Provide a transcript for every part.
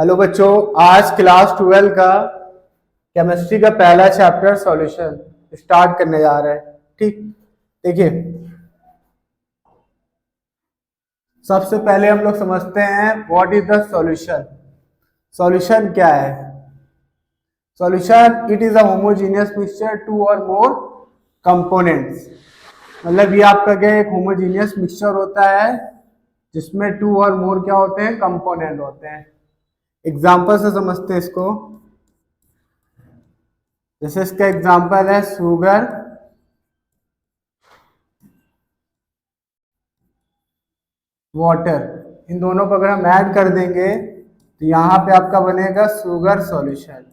Hello बच्चों, आज class 12 का केमिस्ट्री का पहला चैप्टर सॉल्यूशन स्टार्ट करने जा रहा है। ठीक, देखिए सबसे पहले हम लोग समझते हैं what is the solution. Solution क्या है? Solution it is a homogeneous mixture two और मोर कंपोनेंट्स। मतलब ये आपका क्या एक होमोजेनियस मिक्सचर होता है जिसमें टू और मोर क्या होते हैं, कंपोनेंट होते हैं। एग्जाम्पल से समझते हैं इसको। जैसे इसका एग्जाम्पल है शुगर, वाटर। इन दोनों को अगर हम ऐड कर देंगे तो यहाँ पे आपका बनेगा शुगर सॉल्यूशन।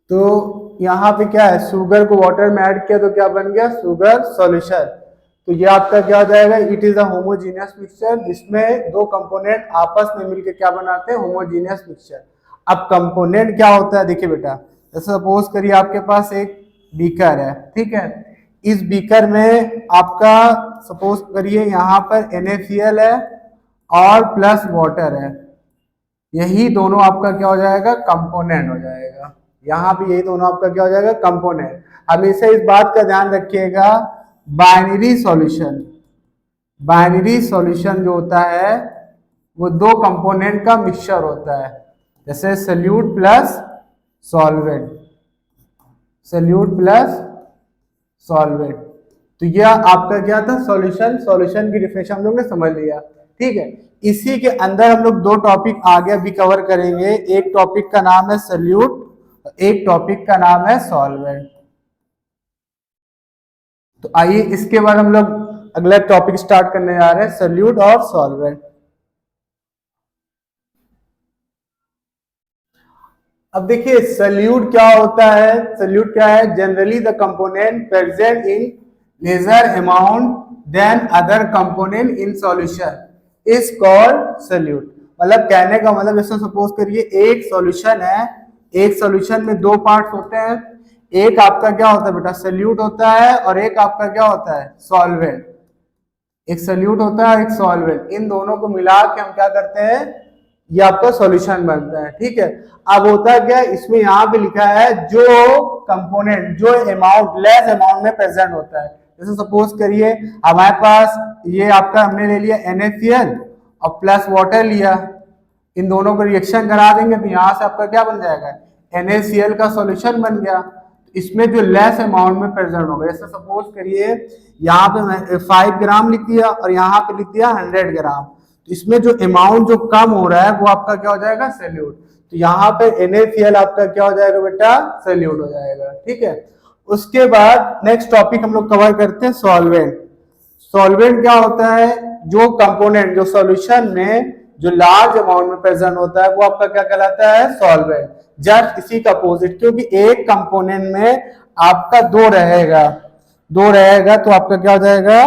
तो यहाँ पे क्या है, शुगर को वाटर में ऐड किया तो क्या बन गया, शुगर सॉल्यूशन। तो ये आपका क्या हो जाएगा, it is a homogeneous mixture जिसमें दो कंपोनेंट आपस में मिलकर क्या बनाते हैं, होमोजेनियस मिक्सचर। अब कंपोनेंट क्या होता है, देखिए बेटा, जैसे सपोज करिए आपके पास एक बीकर है, ठीक है। इस बीकर में आपका सपोज करिए यहाँ पर NaCl है और प्लस वाटर है। यही दोनों आपका क्या हो जाएगा, कंपोनेंट हो जाएगा। यहाँ पे यही दोनों आपका क्या हो जाएगा, कंपोनेंट। हमेशा इस बात का ध्यान रखिएगा, बाइनरी सॉल्यूशन, बाइनरी सॉल्यूशन जो होता है वो दो कंपोनेंट का मिक्सचर होता है। जैसे solute plus solvent, solute plus solvent. तो यह आपका क्या था, सॉल्यूशन। सॉल्यूशन की डिफिनेशन हम लोग ने समझ लिया, ठीक है। इसी के अंदर हम लोग दो टॉपिक आगे अभी कवर करेंगे। एक टॉपिक का नाम है सल्यूट, एक टॉपिक का नाम है सॉल्वेंट। तो आइए इसके बाद हम लोग अगला टॉपिक स्टार्ट करने जा रहे हैं, सल्यूट और सॉल्वेंट। अब देखिए सल्यूट क्या होता है। सल्यूट क्या है, generally the component present in lesser amount than other component in solution is called solute. मतलब कहने का मतलब, जैसे सपोज करिए एक सॉल्यूशन है, एक सॉल्यूशन में दो पार्ट्स होते हैं। एक आपका क्या होता है बेटा, सल्यूट होता है, और एक आपका क्या होता है, सॉल्वेंट। एक सल्यूट होता है, एक सॉल्वेंट। इन दोनों को मिला के हम क्या करते हैं, ये आपका सॉल्यूशन बनता है, ठीक है। अब होता क्या है, इसमें यहाँ पे लिखा है जो कंपोनेंट, जो अमाउंट लेस अमाउंट में प्रेजेंट होता है। जैसे सपोज करिए हमारे पास ये आपका हमने ले लिया NaCl और प्लस वाटर लिया। इन दोनों को रिएक्शन करा देंगे तो यहाँ से आपका क्या बन जाएगा, NaCl का सॉल्यूशन बन गया। इसमें जो लेस अमाउंट में प्रेजेंट होगा, जैसे सपोज करिए यहाँ पे 5 ग्राम लिख दिया और यहाँ पे लिख दिया 100 ग्राम। तो इसमें जो अमाउंट जो कम हो रहा है वो आपका क्या हो जाएगा, सल्यूट। तो यहाँ पे NaCl आपका क्या हो जाएगा बेटा, सल्यूट हो जाएगा, ठीक है। उसके बाद नेक्स्ट टॉपिक हम लोग कवर करते हैं सॉल्वेंट। सॉल्वेंट क्या होता है, जो कंपोनेंट जो सॉल्यूशन में जो लार्ज अमाउंट में प्रेजेंट होता है वो आपका क्या कहलाता है, सॉल्वेंट। जस्ट इसी का अपोजिट, क्योंकि एक कंपोनेंट में आपका दो रहेगा, दो रहेगा तो आपका क्या हो जाएगा,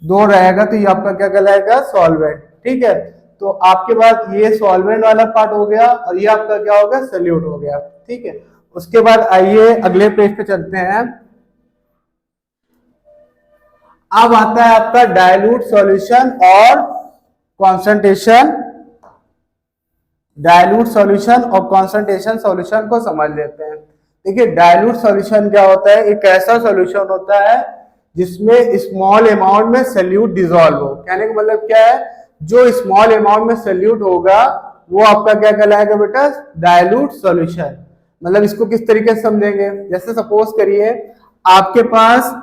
दो रहेगा तो ये आपका क्या कहलाएगा, सॉल्वेंट, ठीक है। तो आपके पास ये सॉल्वेंट वाला पार्ट हो गया और ये आपका क्या हो गया, सल्यूट हो गया, ठीक है। उसके बाद आइए अगले पेज पे चलते हैं। अब आता है आपका डाइल्यूट सॉल्यूशन और कॉन्सेंट्रेशन। डाइल्यूट सॉल्यूशन और कॉन्सेंट्रेशन सॉल्यूशन को समझ लेते हैं। देखिए डाइल्यूट सॉल्यूशन क्या होता है, एक ऐसा सॉल्यूशन होता है जिसमें स्मॉल अमाउंट में सल्यूट डिसॉल्व हो। कहने का मतलब क्या है, जो स्मॉल अमाउंट में सल्यूट होगा वो आपका क्या कहलाएगा बेटा, डाइल्यूट सॉल्यूशन। मतलब इसको किस तरीके से समझेंगे, जैसे सपोज करिए आपके पास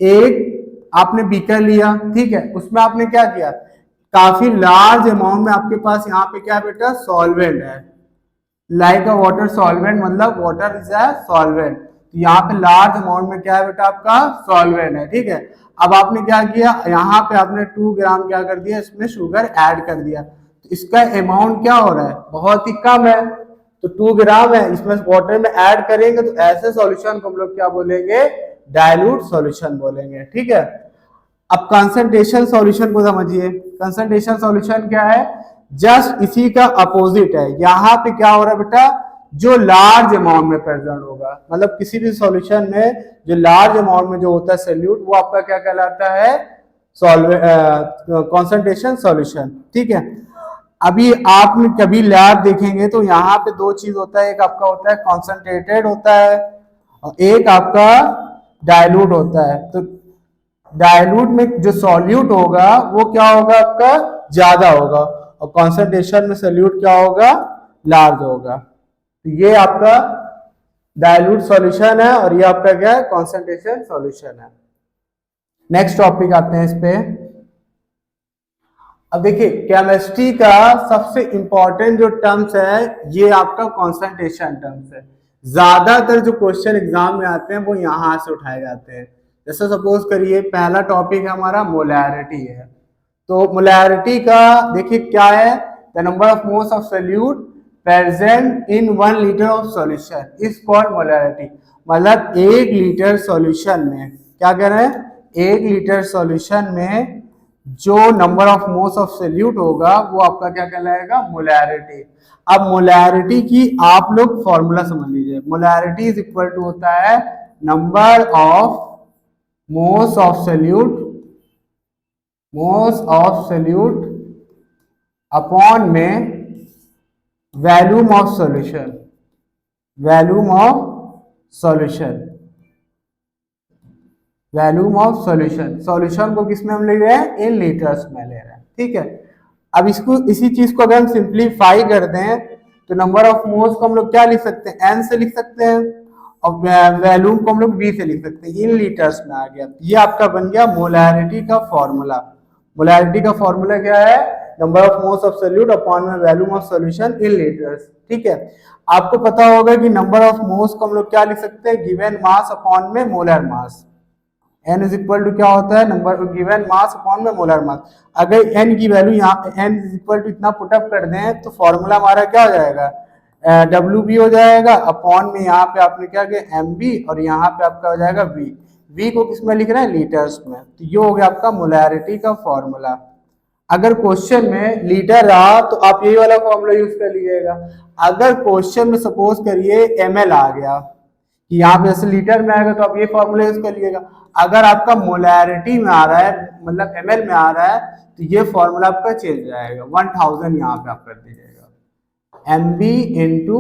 एक आपने बीकर लिया, ठीक है, उसमें आपने क्या किया, काफी लार्ज अमाउंट में आपके पास यहाँ पे क्या बेटा, सॉल्वेंट है, लाइक अ वाटर सॉल्वेंट, मतलब वाटर इज अ सॉल्वेंट। तो यहाँ पे लार्ज अमाउंट में क्या है बेटा, आपका सॉल्वेंट है, ठीक है। अब आपने क्या किया, यहाँ पे आपने 2 ग्राम क्या कर दिया, इसमें शुगर ऐड कर दिया। तो इसका अमाउंट क्या हो रहा है, बहुत ही कम है। तो 2 ग्राम है, इसमें वाटर में ऐड करेंगे तो ऐसे सॉल्यूशन को हम लोग क्या बोलेंगे, डाइल्यूट सॉल्यूशन बोलेंगे, ठीक है। अब कंसंट्रेशन सॉल्यूशन को समझिए। कंसंट्रेशन सॉल्यूशन क्या है, जस्ट इसी का अपोजिट है। यहाँ पे क्या हो रहा है बेटा, जो लार्ज अमाउंट में प्रेजेंट होगा, मतलब किसी भी सॉल्यूशन में जो लार्ज अमाउंट में जो होता है सल्यूट, वो आपका क्या कहलाता है, कॉन्सेंट्रेशन सॉल्यूशन। ठीक है, अभी आपने कभी लैब देखेंगे तो यहाँ पे दो चीज होता है, एक आपका होता है कॉन्सेंट्रेटेड होता है और एक आपका डाइल्यूट होता है। तो डाइल्यूट में जो सॉल्यूट होगा वो क्या होगा, आपका ज्यादा होगा, और कॉन्सेंट्रेशन में सॉल्यूट क्या होगा, लार्ज होगा। तो ये आपका डाइल्यूट सॉल्यूशन है और ये आपका क्या है, कॉन्सेंट्रेशन सॉल्यूशन है। नेक्स्ट टॉपिक आते हैं इस पे। अब देखिए केमिस्ट्री का सबसे इंपॉर्टेंट जो टर्म्स है ये आपका कॉन्सेंट्रेशन टर्म्स है। ज्यादातर जो क्वेश्चन एग्जाम में आते हैं वो यहाँ से उठाए जाते हैं। जैसे सपोज करिए पहला टॉपिक हमारा मोलैरिटी है, तो मोलैरिटी का देखिए क्या है, the number of moles of solute present in 1 litre of solution is called molarity. मतलब 1 लीटर सॉल्यूशन में क्या कह रहे हैं, 1 लीटर सॉल्यूशन में जो number of moles of solute होगा वो आपका क्या कहलाएगा, मोलैरिटी। अब मोलैरिटी की आप लोग फॉर्मूला समझ लीजिए, मोलैरिटी इज इक्वल टू होता है number of moles of solute, moles of solute upon में volume of solution, volume of solution, volume of solution. Solution को किस में हम ले रहे हैं, इन लीटर्स में ले रहे हैं। ठीक है, अब इसको इसी चीज को अगर हम सिंप्लीफाई कर दें तो नंबर ऑफ मोल्स को हम लोग क्या लिख सकते हैं, एन से लिख सकते हैं, और वॉल्यूम को हम लोग वी से लिख सकते हैं, इन लीटर्स में आ गया। ये आपका बन गया मोलैरिटी का फॉर्मूला। मोलैरिटी का फॉर्मूला क्या है, number of moles of solute upon में volume of solution in litres. ठीक है, आपको पता होगा कि नंबर ऑफ मोल्स को हम लोग क्या लिख सकते हैं, गिवन मास अपॉन में molar mass. n is equal to क्या होता है, नंबर गिवन मास अपॉन में मोलर मास। अगर n की वैल्यू यहाँ n इज इक्वल टू इतना पुटअप कर दें तो फॉर्मूला हमारा क्या हो जाएगा, WB हो जाएगा अपॉन में यहाँ पे आपने क्या किया MB, और यहाँ पे आपका हो जाएगा V। V को किस में लिख रहे हैं, लीटर्स में। तो ये हो गया आपका मोलैरिटी का फॉर्मूला। अगर क्वेश्चन में लीटर रहा तो आप यही वाला फॉर्मूला यूज कर लीजिएगा। अगर क्वेश्चन में सपोज करिए ml आ गया, कि यहाँ पे जैसे लीटर में आएगा तो आप ये फॉर्मूला यूज कर लीजिएगा। अगर आपका मोलैरिटी में आ रहा है, मतलब ml में आ रहा है, तो ये फॉर्मूला आपका चेंज हो जाएगा, 1000 यहाँ पे आप कर दीजिएगा, MB इंटू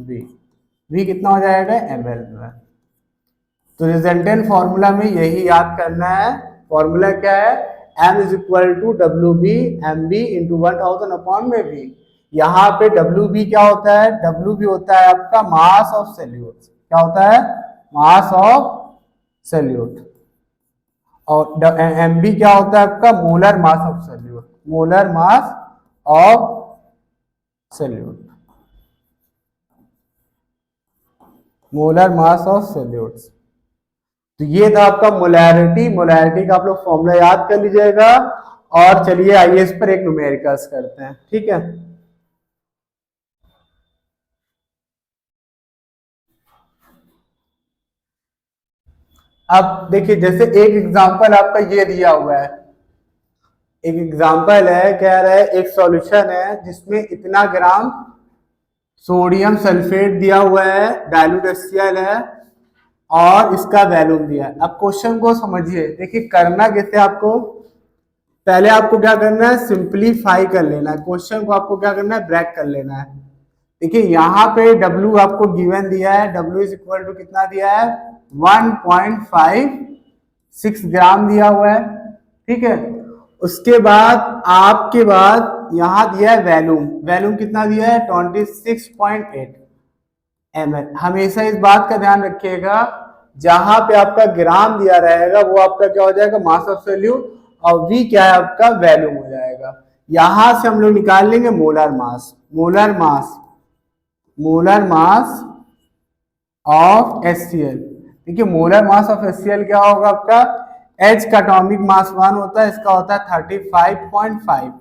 V। V कितना हो जाएगा, ml में। तो रिजल्टेंट फॉर्मूला में यही याद करना है। फॉर्मूला क्या है, m is equal to WB MB into 1000 upon में V। यहाँ पे WB क्या होता है, WB होता है आपका मास ऑफ सोल्यूट। क्या होता है, मास ऑफ सोल्यूट। और MB क्या होता है आपका, molar mass of solute, molar mass of solute, molar mass of solute. तो ये था आपका मोलैरिटी। मोलैरिटी का आप लोग फॉर्मूला याद कर लीजिएगा। और चलिए आइए इस पर एक न्यूमेरिकल्स करते हैं। ठीक है, अब देखिए जैसे एक एग्जांपल आपका ये दिया हुआ है, एक एग्जांपल है, कह रहा है एक सॉल्यूशन है जिसमें इतना ग्राम सोडियम सल्फेट दिया हुआ है, डाइल्यूट HCl है, और इसका वैल्यूम दिया है। अब क्वेश्चन को समझिए, देखिए करना कैसे, आपको पहले आपको क्या करना है, सिंप्लीफाई कर लेना है। क्वेश्चन को आपको क्या करना है, ब्रेक कर लेना है। देखिए यहाँ पे W आपको गिवन दिया है, W इज इक्वल टू कितना दिया है, 1.56 ग्राम दिया हुआ है। ठीक है, उसके बाद आपके बाद यहाँ दिया है वैल्यूम, वैल्यूम कितना दिया है, 26.8 ml। हमेशा इस बात का ध्यान रखिएगा, जहां पे आपका ग्राम दिया रहेगा वो आपका क्या हो जाएगा, मास ऑफ सोल्यूट, और V क्या है आपका, वैल्यूम हो जाएगा। यहां से हम लोग निकाल लेंगे molar mass, molar mass, molar mass of HCl। देखिए मोलर मास ऑफ HCl क्या होगा आपका, H का एटॉमिक मास 1 होता है, इसका होता है 35.5।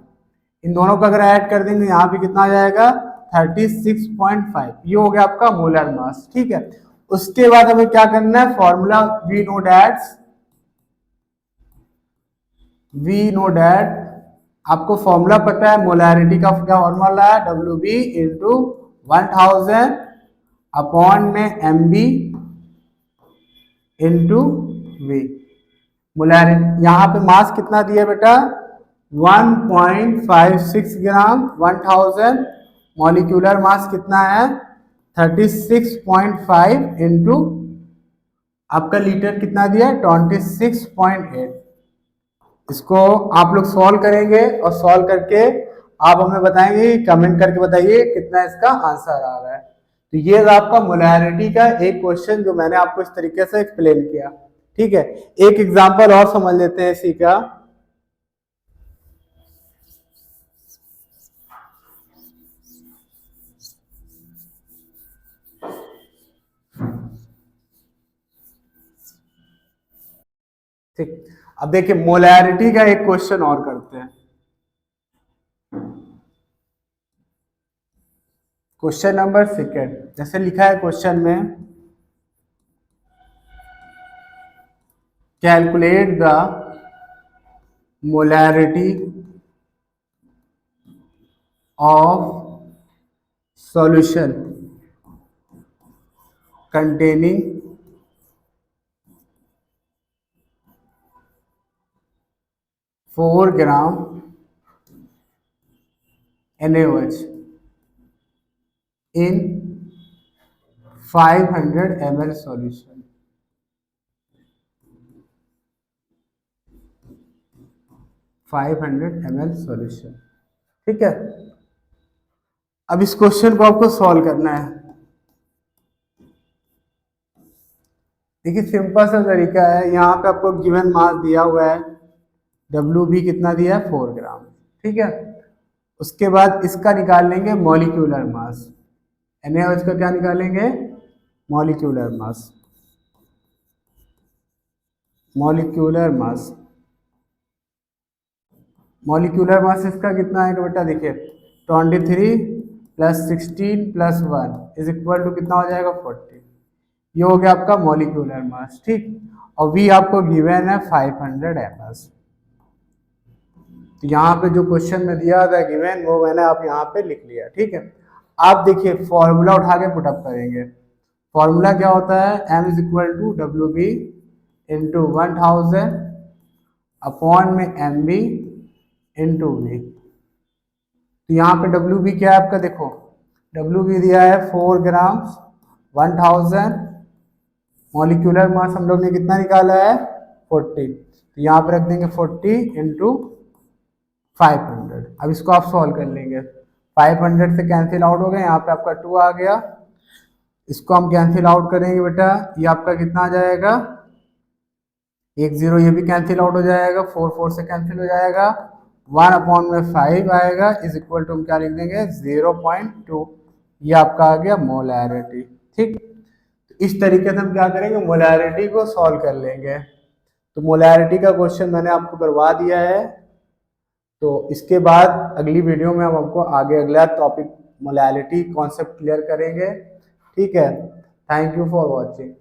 इन दोनों का अगर ऐड कर देंगे यहाँ पे कितना आ जाएगा, 36.5। ये हो गया आपका मोलर मास। ठीक है, उसके बाद हमें क्या करना है, फॉर्मूला वी नो डैट, आपको फॉर्मूला पता है, मोलैरिटी का क्या फॉर्मूला है, WB इंटू 1000 अपॉन में MB इंटू V। मोलैरिटी, यहाँ पे मास कितना दिया बेटा 1.56 ग्राम 1000, मॉलिक्यूलर मास कितना है 36.5 इंटू आपका लीटर कितना दिया 26.8। इसको आप लोग सॉल्व करेंगे और सॉल्व करके आप हमें बताएंगे, कमेंट करके बताइए कितना इसका आंसर आ रहा है। तो ये आपका मोलैरिटी का एक क्वेश्चन जो मैंने आपको इस तरीके से एक्सप्लेन किया। ठीक है, एक एग्जांपल और समझ लेते हैं इसी का। ठीक, अब देखिए मोलैरिटी का एक क्वेश्चन और करते हैं। क्वेश्चन नंबर 2, जैसे लिखा है क्वेश्चन में, calculate the molarity of solution containing 4 gram NaOH in 500 ml solution। 500 ml solution. ठीक है, अब इस क्वेश्चन को आपको सॉल्व करना है। देखिए सिंपल सा तरीका है, यहाँ पे आपको गिवन मास दिया हुआ है, WB कितना दिया है 4 ग्राम। ठीक है, उसके बाद इसका निकाल लेंगे मॉलिक्यूलर मास, NaOH का क्या निकालेंगे molecular mass, molecular mass, molecular mass इसका कितना आएगा बेटा, देखिए 23 plus 16 plus 1 is equal to कितना हो जाएगा 40। ये हो गया आपका मॉलिक्यूलर मास। ठीक, और V आपको गिवन है 500 ml। तो यहाँ पे जो क्वेश्चन में दिया था गिवन वो मैंने आप यहाँ पे लिख लिया। ठीक है, आप देखिए फॉर्मूला उठा के पुटअप करेंगे। फॉर्मूला क्या होता है, M is equal to WB into 1000 upon में MB इंटू V। तो यहाँ पे WB क्या है आपका, देखो WB दिया है 4 ग्राम 1000, मॉलिक्यूलर मास हम लोग ने कितना निकाला है 40, तो यहाँ पे रख देंगे 40 इंटू 500। अब इसको आप सॉल्व कर लेंगे, 500 से कैंसिल आउट हो गए, यहाँ पे आपका 2 आ गया, इसको हम कैंसिल आउट करेंगे बेटा, ये आपका कितना आ जाएगा 1 0, ये भी कैंसिल आउट हो जाएगा, 4 4 से कैंसिल हो जाएगा, 1 अपॉन में 5 आएगा इज इक्वल टू हम क्या लिख देंगे 0.2। ये आपका आ गया मोलैरिटी। ठीक, तो इस तरीके से हम क्या करेंगे मोलैरिटी को सॉल्व कर लेंगे। तो मोलैरिटी का क्वेश्चन मैंने आपको करवा दिया है। तो इसके बाद अगली वीडियो में हम आपको आगे अगला टॉपिक मोलैरिटी कॉन्सेप्ट क्लियर करेंगे। ठीक है, थैंक यू फॉर वॉचिंग।